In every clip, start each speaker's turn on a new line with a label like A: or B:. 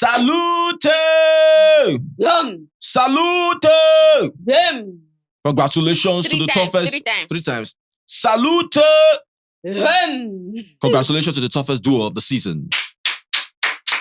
A: Salute! Salute! Congratulations to the toughest.
B: 3 times.
A: 3 times. Salute! Congratulations to the toughest duo of the season.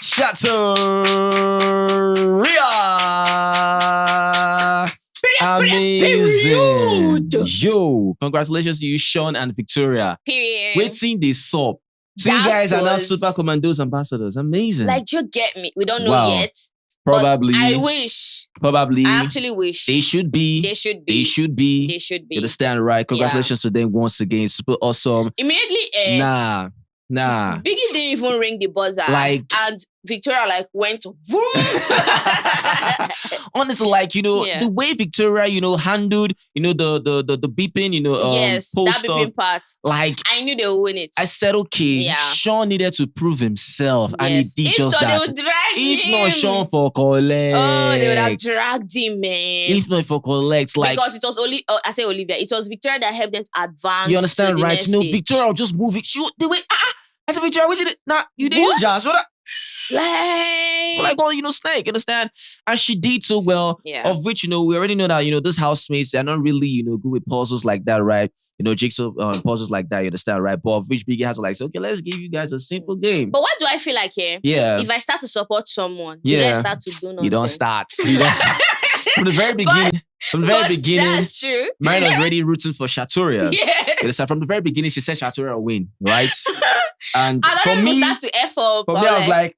A: Shateria! Amazing. Yo, congratulations to you, Shaun and Victoria.
B: Period.
A: Waiting this up. So you guys are now Supa Komando's ambassadors. Amazing.
B: Like, you get me. We don't know
A: Wow.
B: yet.
A: Probably.
B: But I wish.
A: Probably.
B: I actually wish.
A: They should be.
B: They should be.
A: They should be.
B: They should be.
A: You understand, right? Congratulations to them once again. Super awesome.
B: Immediately,
A: Nah.
B: Biggie didn't even ring the buzzer.
A: Like-
B: and Victoria went boom.
A: Honestly, the way Victoria, handled, the beeping,
B: yes,
A: post
B: that beeping part.
A: Like,
B: I knew they would win it.
A: I said, okay,
B: Yeah.
A: Shaun needed to prove himself, and he did
B: if
A: just
B: not,
A: that.
B: they would drag
A: If
B: him.
A: not Shaun for collect.
B: Oh, they would have dragged him, man.
A: If not for collect, like,
B: because it was only, I say Olivia, it was Victoria that helped them advance.
A: you understand,
B: to the
A: right?
B: next stage.
A: Victoria will just move it. The way, I said, Victoria, what did it? Nah, you didn't
B: What?
A: just.
B: Like,
A: Snake, you understand? And she did so well, of which, we already know that, those housemates, they're not really, good with puzzles like that, right? Jigsaw puzzles like that, you understand, right? But of which Biggie has to say, okay, let's give you guys a simple game.
B: but what do I feel like here?
A: Yeah.
B: If I start to support someone,
A: Yeah.
B: you don't start to do nothing.
A: You don't start. From the very beginning,
B: That's true.
A: Marina was already rooting for Shatoria.
B: Yeah.
A: You understand? From the very beginning, she said Shatoria will win, right? And
B: I
A: for
B: don't
A: me,
B: even start to F up.
A: for me, I was like,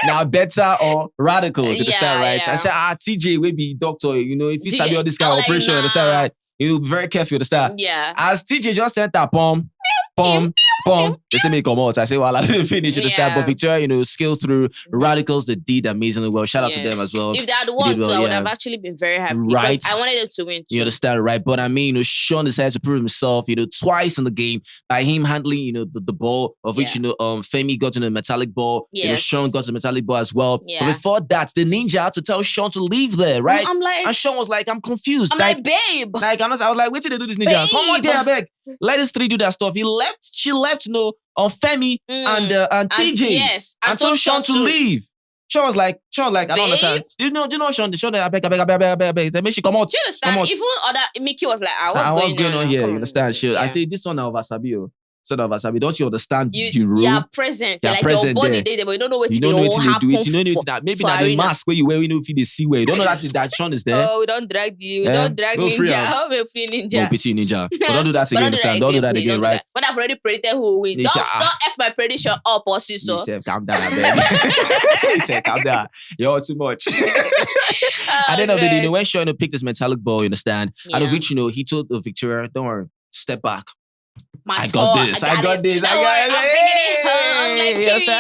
A: now better or radicals, you understand, right? So I said, TJ will be doctor, if you study all this kind of operation, you understand, right? You'll be very careful, you understand?
B: Yeah.
A: As TJ just sent that bomb, they say me come out. I say, well, I didn't finish, you understand?
B: Yeah.
A: But Victoria, scale through radicals, they did amazingly well. Shout out to them as well.
B: If they had won,
A: well,
B: I would
A: yeah.
B: have actually been very happy.
A: Right.
B: Because I wanted them to win too.
A: You understand, right? But I mean, Shaun decided to prove himself, twice in the game by him handling, the ball, of which, Fairme got in a metallic ball.
B: Yes.
A: Shaun got a metallic ball as well.
B: Yeah.
A: But before that, the ninja had to tell Shaun to leave there, right?
B: I'm like,
A: and Shaun was like, I'm confused.
B: I'm like, babe.
A: Like, honestly, I was like, wait till they do this ninja.
B: Babe.
A: Come on there, I beg. Let us three do that stuff. She left, on Fairme and TJ.
B: Yes.
A: And told Shaun to leave. Shaun was like, I don't understand. You know, Shaun, I beg. They make she come out.
B: Do you understand?
A: Come out.
B: Even other Mickey was like,
A: what's going on here?
B: Come
A: You understand?
B: Yeah.
A: I say, this one of Wasabi, son of Wasabi, don't you understand the rule?
B: You are present.
A: You're
B: like
A: present
B: your body
A: there.
B: there, but you don't know what
A: You
B: to
A: don't know what they do it. You don't know
B: for-
A: that. Maybe
B: for
A: that the
B: arena.
A: mask where you wear, if you see where you don't know that Shaun is there.
B: Oh, we don't drag you. We
A: Eh?
B: don't drag
A: Go free
B: ninja.
A: am.
B: How we free ninja?
A: No PC ninja. But don't do that again, understand? Don't do that again, right?
B: When I've already predicted who will win.
A: He
B: Don't
A: said,
B: F my prediction up or so.
A: He said, calm down, I beg. He said, calm down. You're too much. At the end of the day, when Shaun picked this metallic ball, you understand? Out of which, he told Victoria, don't worry, step back. I got this. I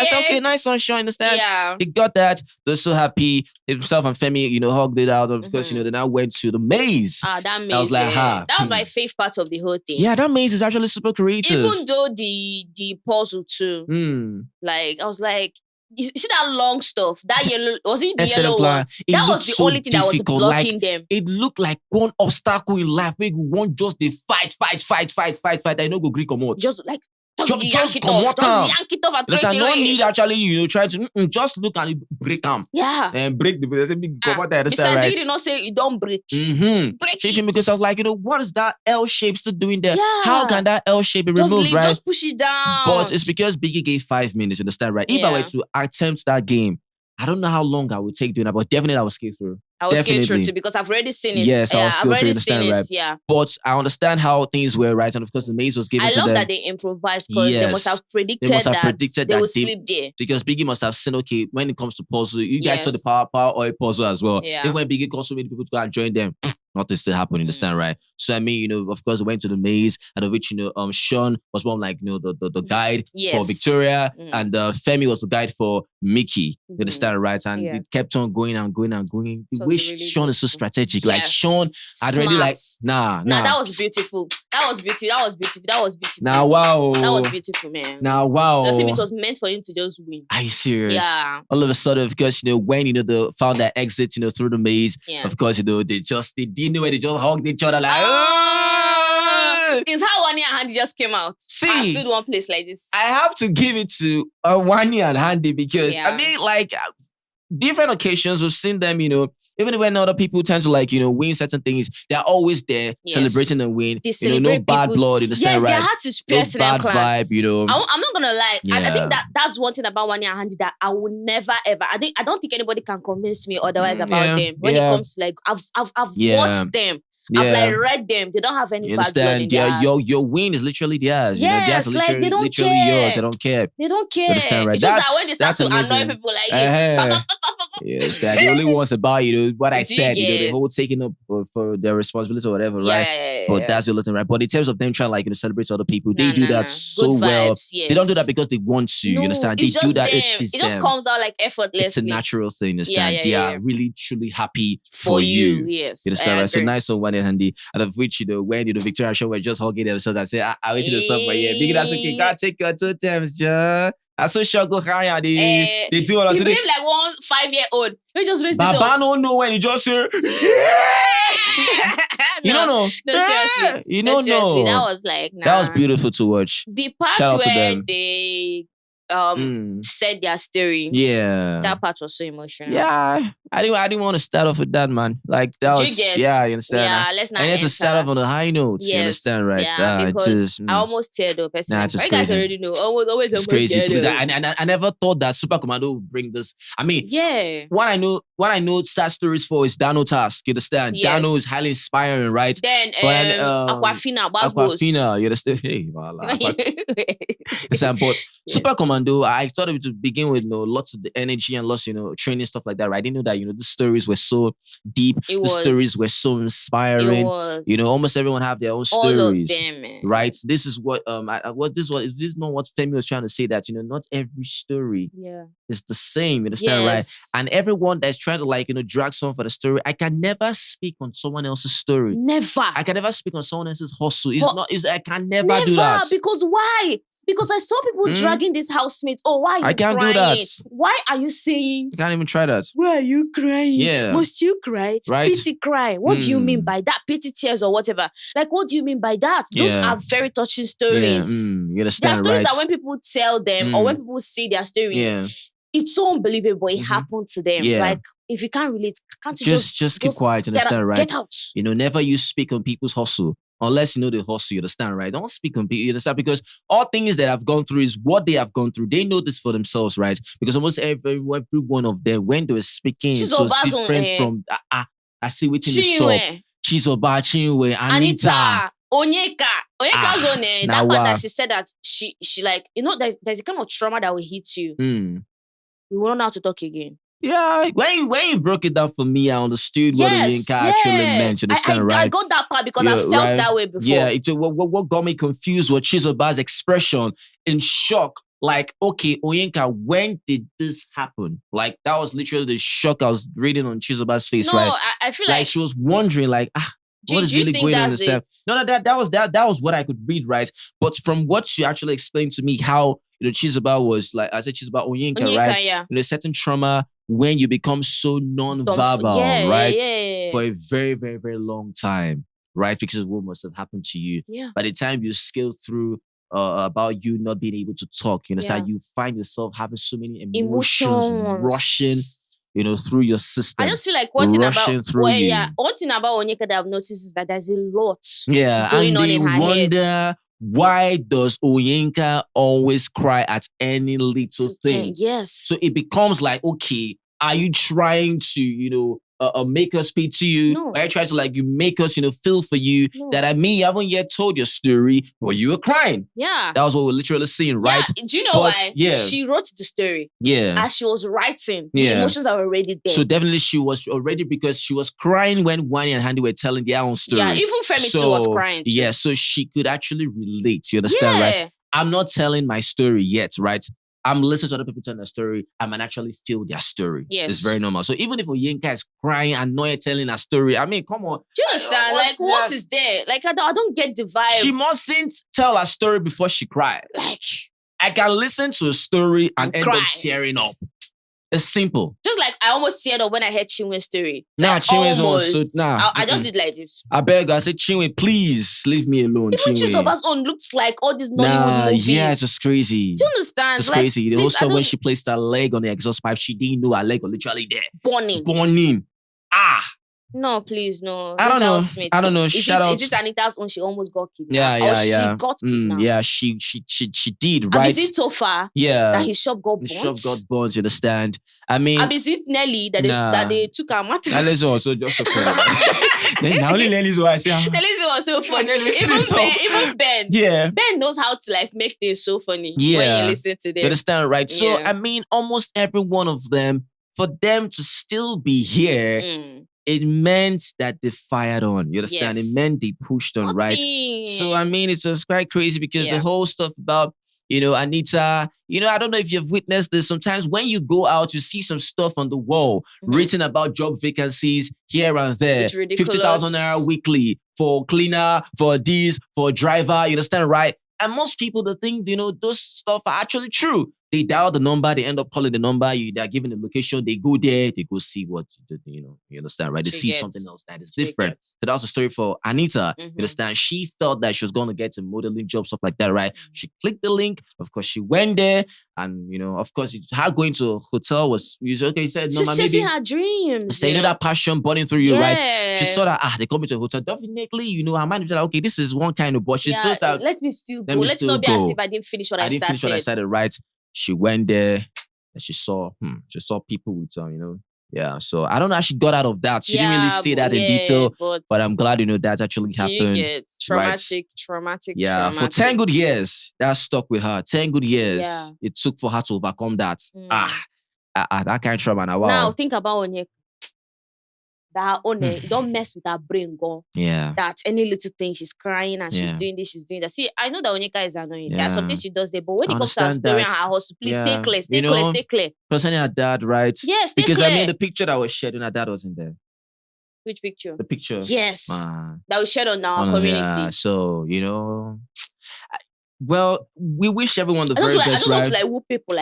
A: said, okay, nice one, Shaun, understand?
B: Yeah.
A: He got that. They're so happy. Himself and Fairme, hugged it out. Of course, they now went to the maze.
B: That maze.
A: I was like,
B: that was my favorite part of the whole thing.
A: Yeah, that maze is actually super creative.
B: Even though the puzzle too. Like, I was like, you see that long stuff? That yellow, was it the yellow one? That was the only thing that was blocking them.
A: It looked like one obstacle in life. Maybe one just the fight. I know go Greek or more.
B: Just like,
A: Just
B: yank it
A: come
B: off.
A: out.
B: Just yank it off and
A: There's
B: throw it
A: no
B: away.
A: need actually, try to just look and break them.
B: Yeah.
A: And break the come out there.
B: Besides,
A: Right?
B: we did not say you don't break.
A: Mm-hmm.
B: Break
A: Thinking
B: it.
A: because of like, what is that L shape still doing there?
B: Yeah.
A: How can that L shape be
B: Just
A: removed,
B: leave,
A: right?
B: just push it down.
A: But it's because Biggie gave 5 minutes, you understand, right? If I were to attempt that game, I don't know how long I would take doing that, but definitely I will skip through.
B: I was scared through
A: Definitely.
B: too because I've already seen it.
A: Yes, I was
B: I've
A: scared through,
B: already
A: understand,
B: seen it.
A: right?
B: Yeah.
A: But I understand how things were, right? And of course, the maze was given
B: I
A: to
B: love
A: them.
B: that they improvised because they must have predicted that they would sleep there.
A: Because Biggie must have seen, okay, when it comes to puzzle, you guys saw the
B: Yes.
A: power oil puzzle as well.
B: Yeah.
A: Even when Biggie called so many people to go and join them, nothing still happened, you understand, right? So I mean, of course, they went to the maze, and of which, Shaun was more like, the guide for
B: Yes.
A: Victoria, and Fairme was the guide for Michky. You understand, right? And
B: Yeah.
A: it kept on going and going and going. The
B: It
A: way
B: was really
A: Shaun is so strategic. Like
B: Yes.
A: Shaun, I'd already like,
B: Smart.
A: nah.
B: That was beautiful. That was beautiful.
A: Now, wow.
B: That was beautiful, man.
A: Now, wow.
B: Just if it was meant for him to just win.
A: Are you serious?
B: Yeah.
A: All of a sudden, of course, when the found that exit, through the maze.
B: Yes.
A: Of course, they didn't know where they just hugged each other like.
B: It's how Wanya and Handy just came out.
A: See,
B: I stood one place like this.
A: I have to give it to Wanya and Handy because I mean, like, different occasions we've seen them, even when other people tend to win certain things, they're always there celebrating and win. No bad blood, you understand, right?
B: Yes, they had to spare
A: no bad vibe,
B: I'm not gonna lie. Yeah. I think that's one thing about Wanya and Handy that I will never ever. I don't think anybody can convince me otherwise about them. When it comes to I've watched them. I've read them. They don't have any bad blood in their
A: your win is literally theirs.
B: Yes,
A: theirs
B: they don't
A: literally
B: care.
A: Yours. They don't care.
B: They don't care.
A: You understand, right?
B: It's just that when they start to annoy people
A: yes, the only ones about what I said, the whole taking up for their responsibility or whatever, right? But that's the other thing, right? But in terms of them trying to celebrate other people, they do that so well. They don't do that because they want to. You understand? They do that.
B: It just comes out effortlessly.
A: It's a natural thing. You understand? They are really truly happy for you.
B: Yes,
A: you understand, right? So nice on One and Handy, and of which when Victoria and Shaun were just hugging themselves, I say, I wait to the song, but big that's okay. Can't take your 2 times, ja. I saw Shago Kaya. They do all that.
B: You believe like 1 5-year-old. We just raised it up.
A: Baba don't know when he just say, you don't know.
B: No, seriously.
A: You don't know.
B: That was
A: that was beautiful to watch.
B: The part where they said their story.
A: Yeah.
B: That part was so emotional.
A: Yeah. I didn't want to start off with that, man. Like that was you understand.
B: Yeah, let's not.
A: I need to start off on a high note.
B: Yes,
A: you understand, right?
B: Yeah, because I almost teared up. You guys already know. Always
A: it's crazy because I never thought that Supa Komando would bring this. I mean, what I know sad stories for is Dano Task. You understand? Yes. Dano is highly inspiring, right?
B: Then
A: Aquafina, you understand? Hey, but Supa Komando, I thought it would begin with lots of the energy and lots, training stuff like that. Right? I didn't know that the stories were so deep. The stories were so inspiring. Almost everyone have their own stories.
B: All of them, man.
A: Right? This is what this is not what Fairme was trying to say, that not every story is the same. You understand, right? And everyone that's trying to drag someone for the story, I can never speak on someone else's story.
B: Never.
A: I can never speak on someone else's hustle. I can never do that.
B: Because why? Because I saw people dragging these housemates. Oh, why are you
A: I can't
B: crying?
A: do that.
B: Why are you saying?
A: You can't even try that.
B: Why are you crying?
A: Yeah.
B: Must you cry?
A: Right.
B: Pity cry. What do you mean by that? Pity tears or whatever. What do you mean by that? Those are very touching stories.
A: You understand,
B: there are stories that when people tell them or when people see their stories, it's so unbelievable. It happened to them. If you can't relate, can't you
A: just keep quiet, understand, right?
B: Get out.
A: Never you speak on people's hustle. Unless you know the hustle, you understand, right? Don't speak on people, you understand? Because all things that I've gone through is what they have gone through. They know this for themselves, right? Because almost every one of them, when they were speaking, it was different from, I see within the song. Chizoba, Chinwe, Anita.
B: Onyeka's on that part that she said that she there's a kind of trauma that will hit you. We won't know how to talk again.
A: Yeah, when you broke it down for me, I understood what Onyeka actually meant. You understand, right?
B: I got that part because I felt that way before.
A: Yeah, what got me confused was Chizoba's expression in shock. Okay, Onyeka, when did this happen? That was literally the shock I was reading on Chizoba's face, right? No,
B: I feel like
A: she was wondering, what is really going on in this time? No, that was what I could read, right? But from what you actually explained to me, how Chizoba was I said Chizoba Onyeka, right?
B: Yeah.
A: Certain trauma when you become so non-verbal, right? For a very, very, very long time, right? Because of what must have happened to you.
B: Yeah.
A: By the time you scale through about you not being able to talk, you understand? You find yourself having so many emotions rushing, through your system.
B: I just feel like one thing about Onyeka that I've noticed is that there's a lot going on in her head.
A: Why does Onyeka always cry at any little thing?
B: Yes.
A: So it becomes okay, are you trying to, make us speak to you?
B: No.
A: Or are you trying to you make us, feel for you? No. That you haven't yet told your story, but you were crying.
B: Yeah.
A: That was what we're literally seeing, right?
B: Yeah. Do you know why? Yeah. She wrote the story.
A: Yeah.
B: As she was writing, the emotions are already there.
A: So definitely she was already, because she was crying when Wani and Handy were telling their own story.
B: Yeah, even Fairme too was crying too.
A: Yeah, so she could actually relate, you understand, right? I'm not telling my story yet, right? I'm listening to other people tell their story. I might actually feel their story.
B: Yes.
A: It's very normal. So even if Onyeka is crying and Noya telling a story, I mean, come on.
B: Do you understand? What is there? I don't get the vibe.
A: She mustn't tell a story before she cries. I can listen to a story and end up tearing up. It's simple.
B: Just like I almost teared up when I heard Chinwe's story.
A: Nah, Chinwe's also
B: I just did like this.
A: I beg her, I said, Chinwe, please leave me alone.
B: Even Chizoba's own looks like all these Nollywood movies.
A: Yeah, it's just crazy.
B: Do you understand?
A: It's crazy. The whole stuff when she placed her leg on the exhaust pipe, she didn't know her leg was literally there. Burning.
B: No, please, no.
A: I don't know. I don't know.
B: Is it Anita's own? She almost got kidnapped.
A: Yeah.
B: She got kidnapped.
A: Yeah, she did, right?
B: And is it so far?
A: Yeah.
B: That his shop got burnt?
A: His shop got burnt, you understand? I mean...
B: And is it Nelly that they took her mattress?
A: Nelly's also just so funny. Now only Nelly's what I say.
B: Nelly's was so funny. Even Ben.
A: Yeah.
B: Ben knows how to like make things so funny when you listen to them.
A: You understand, right? So, I mean, almost every one of them, for them to still be here... It meant that they fired on. You understand? It meant they pushed on, right? So, I mean, it's just quite crazy because the whole stuff about, Anita, I don't know if you've witnessed this. Sometimes when you go out, you see some stuff on the wall written about job vacancies here and there. 50,000 naira weekly for cleaner, for this, for driver. You understand, right? And most people, they think, those stuff are actually true. They dial the number, they end up calling the number, they're given the location, they go there, they go see what, you understand, right? They see something else that is different. So that was a story for Anita, you understand? She felt that she was going to get a modeling job, stuff like that, right? She clicked the link, of course, she went there, and, of course, her going to a hotel was, okay, said, no,
B: she's chasing her dreams.
A: So, that passion burning through you, right? She saw that, they come into a hotel, definitely, her mind was like, okay, this is one kind of, but she's still out.
B: Let me still go. Let's not be as if I didn't finish what I started.
A: I didn't finish what I started, right? She went there and she saw people with yeah. So I don't know how she got out of that. She didn't really say that in detail, but I'm glad that actually happened.
B: Traumatic.
A: Yeah, for 10 good years, that stuck with her. 10 good years it took for her to overcome that. That kind of trauma.
B: Now think about Onyeka. That her owner, don't mess with her brain, go.
A: Yeah.
B: That any little thing, she's crying and she's doing this, she's doing that. See, I know that Onyeka is annoying. There are some things she does there, but when it comes to her story and her hustle, please stay clear, stay clear.
A: Concerning her dad, right?
B: Yes, stay
A: because
B: clear.
A: I mean, the picture that was shared when her dad wasn't there.
B: Which picture?
A: The picture.
B: Yes. That was shared on our community.
A: Yeah, so, well, we wish everyone the very best, right?
B: I don't want to whoop people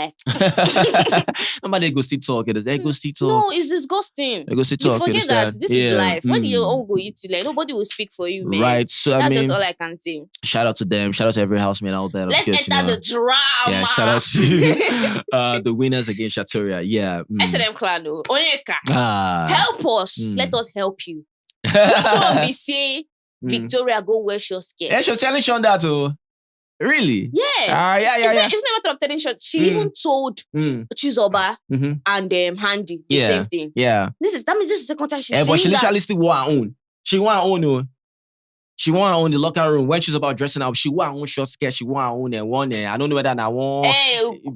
A: Nobody go see talk. They go see talk.
B: No, it's disgusting.
A: They go see talk.
B: You forget that this is life. When you all go eat, nobody will speak for you, man.
A: Right. So
B: that's just all I can say.
A: Shout out to them. Shout out to every housemate out there.
B: Let's enter the drama.
A: Yeah, shout out to the winners against Shatoria. Yeah.
B: SNM clan, Onyeka. Help us. Let us help you. Which one we say Victoria go wear short skirts?
A: Yeah, she's telling Shaun that too. Really?
B: Yeah.
A: It's not
B: a matter of telling short. She even told Chizoba and Handy the same thing.
A: Yeah.
B: That means this is the second time she's saying
A: but she literally
B: that.
A: still wore her own. She wore her own. She wore her own in the locker room. When she's about dressing up, she wore her own short skirt. She wore her own and one. I don't know whether I want.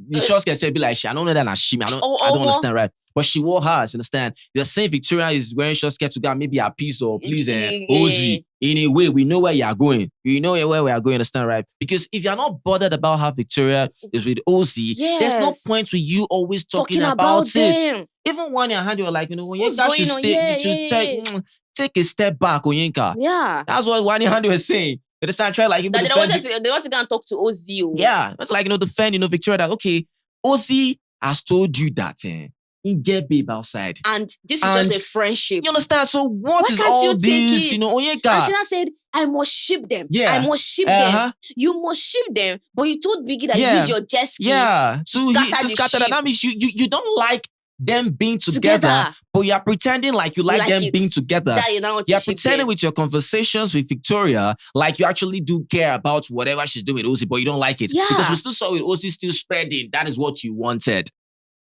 A: The short skirt said be like she. I don't know that she. I don't understand, right? But she wore hers, you understand? You're saying Victoria is wearing short skirt to go maybe a piece or please Ozee. In a way, we know where you are going. You know where we are going, understand, right? Because if you're not bothered about how Victoria is with Ozee, there's no point with you always talking about it. Even when your hand, you're like, when you should take a step back, Onyeka.
B: Yeah.
A: That's what Wani Handy was saying. They decided to try like...
B: They want to go and talk to Ozee.
A: Yeah. That's like, defend, Victoria that, okay, Ozee has told you that, get babe outside.
B: And this is just a friendship.
A: You understand? So what is all this? Onyeka.
B: And Shina said, I must ship them.
A: Yeah.
B: I must ship them. You must ship them. But you told Biggie that you use your jet ski
A: to
B: scatter
A: that. That means you don't like them being together, but you're pretending like you like them being together. You're pretending with your conversations with Victoria like you actually do care about whatever she's doing with Ozee, but you don't like it. Because we still saw with Ozee still spreading. That is what you wanted.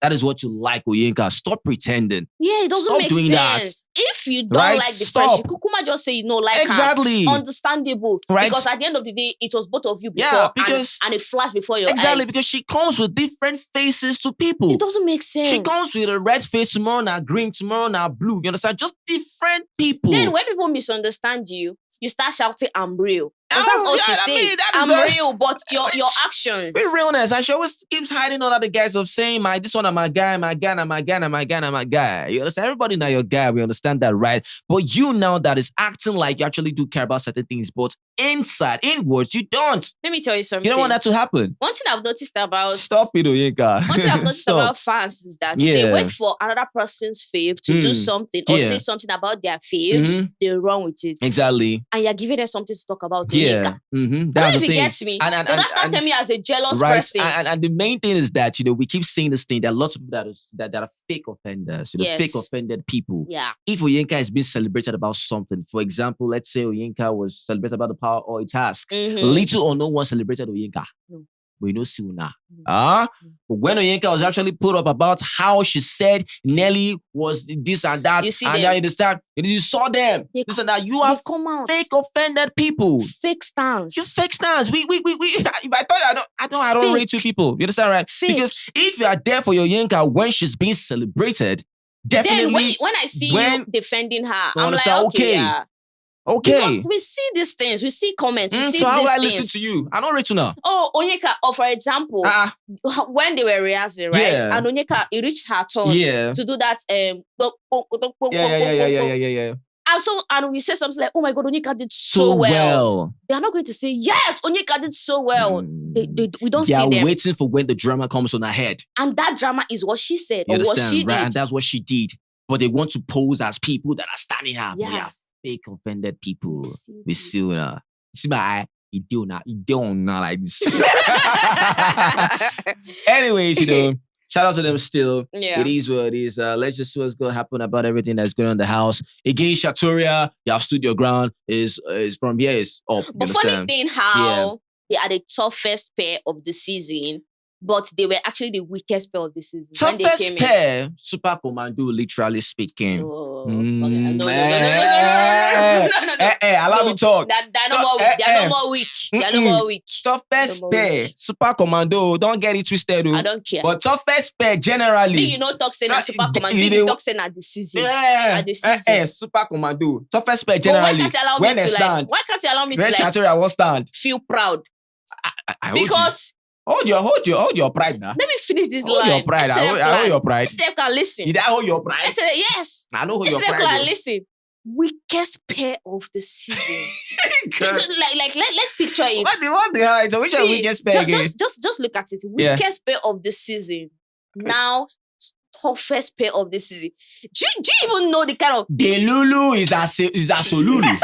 A: That is what you like, Onyeka. Stop pretending.
B: Yeah, it doesn't make sense. That. If you don't like the friendship, Kukuma just say you don't like her. Understandable. Right. Because at the end of the day, it was both of you before and it flashed before your eyes.
A: Because she comes with different faces to people.
B: It doesn't make sense.
A: She comes with a red face tomorrow, now green tomorrow, now blue. You understand? Just different people.
B: Then when people misunderstand you, you start shouting, I'm real. That's all she says. I'm real, but your actions.
A: Be realness. And she always keeps hiding under the guise of saying, this one is my guy, my guy, my guy, my guy, my guy. You understand? Everybody now your guy. We understand that, right? But you now that is acting like you actually do care about certain things, but inside, inwards, you don't.
B: Let me tell you something.
A: You don't want that to happen.
B: One thing I've noticed about...
A: Stop it, Onyeka.
B: One thing I've noticed about fans is that they wait for another person's fave to do something or say something about their fave. They run with it.
A: Exactly.
B: And you're giving them something to talk about.
A: Yeah.
B: That's the thing. If it gets me, don't start telling me as a jealous person.
A: And the main thing is that, we keep saying this thing. There are lots of people that are fake offenders, fake offended people.
B: Yeah.
A: If Onyeka is being celebrated about something, for example, let's say Onyeka was celebrated about the power or its task. Little or no one celebrated Onyeka. We know Suna. But when Onyeka was actually put up about how she said Nelly was this and that, and now you understand, you saw them. This and that. You are fake offended people.
B: Fake stance.
A: You fake stance. We. I don't rate two people. You understand, right?
B: Fake.
A: Because if you are there for your Onyeka when she's being celebrated, definitely.
B: Then when I see you defending her, I'm like, okay. Yeah.
A: Okay.
B: Because we see these things, we see comments, we see
A: so how
B: these
A: will I
B: things.
A: listen to you? I don't rate you now.
B: Oh, Onyeka, or for example, when they were rehearsing, right?
A: Yeah.
B: And Onyeka, it reached her turn to do that.
A: Yeah.
B: And we say something like, oh my God, Onyeka did so well. They are not going to say, yes, Onyeka did so well. We don't see them.
A: They are waiting for when the drama comes on her head.
B: And that drama is what she said
A: or
B: what she did.
A: Right? And that's what she did. But they want to pose as people that are standing her. Yeah. We are fake offended people. We see now. See my eye. You don't know like this. Anyways, shout out to them still.
B: Yeah.
A: It is what it is. Let's just see what's going to happen about everything that's going on in the house. Again, Shatoria, you have stood your ground. Is from here is up.
B: But funny thing how they are the toughest pair of the season, but they were actually the weakest pair of the season.
A: Toughest pair, Supa Komando, literally speaking.
B: Oh, no.
A: Allow me talk.
B: They're no more weak. They're no more weak.
A: Toughest pair, Supa Komando. Don't get it twisted.
B: I don't care.
A: But toughest pair generally.
B: You know, talk saying that Supa Komando. You talk saying at the season. At the season.
A: Supa Komando. Toughest pair generally.
B: Why can't you allow me to
A: when Shatoria won't stand?
B: Feel proud.
A: I
B: because.
A: Hold your pride now.
B: Let me finish this
A: hold
B: line.
A: Your pride. I hold your pride.
B: Step can listen.
A: Did I hold your pride?
B: I said yes.
A: I don't hold your pride.
B: Can listen. Weakest pair of the season. Let's picture it.
A: What the hell? So which are weakest pair?
B: Just look at it. Weakest pair of the season. Now toughest pair of the season. Do you even know the kind of
A: the Lulu is a Solulu.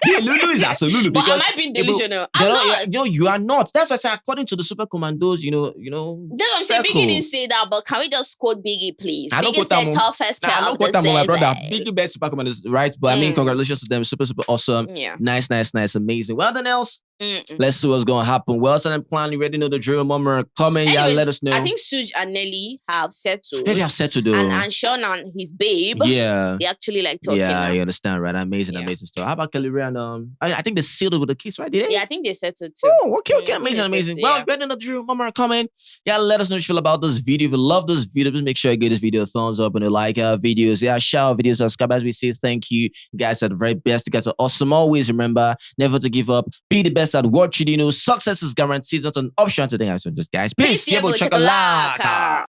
A: The Lulu is absolutely because.
B: But am I being delusional? I'm not.
A: No, you are not. That's why I say according to the Supa Kommandos,
B: That's what I'm saying. Biggie didn't say that, but can we just quote Biggie, please? Biggie said toughest pair of the season.
A: My brother. Biggie best Supa Kommandos, right? But I mean, congratulations to them. Super awesome.
B: Yeah.
A: Nice, amazing. Well done, else. Let's see what's gonna happen. Well, so I'm planning. You already know the drill. Mama, comment.
B: Anyways,
A: let us know.
B: I think Suj and Nelly have settled.
A: They have settled, though.
B: And Shaun and his babe.
A: Yeah.
B: They actually like talking.
A: Yeah,
B: now.
A: I understand, right? Amazing stuff. How about Kelly Ray and I think they sealed it with a kiss, right? Did they?
B: Yeah, I think they settled too.
A: Oh, okay, amazing. Well, you already know the drill. Mama, comment. Yeah, let us know what you feel about this video. If you love this video, please make sure you give this video a thumbs up and you like our videos. Yeah, share our videos, subscribe as we say thank you. You guys are the very best. You guys are awesome. Always remember, never to give up. Be the best at what you do. Success is guaranteed, not an option today. So just guys, peace. Chocolate.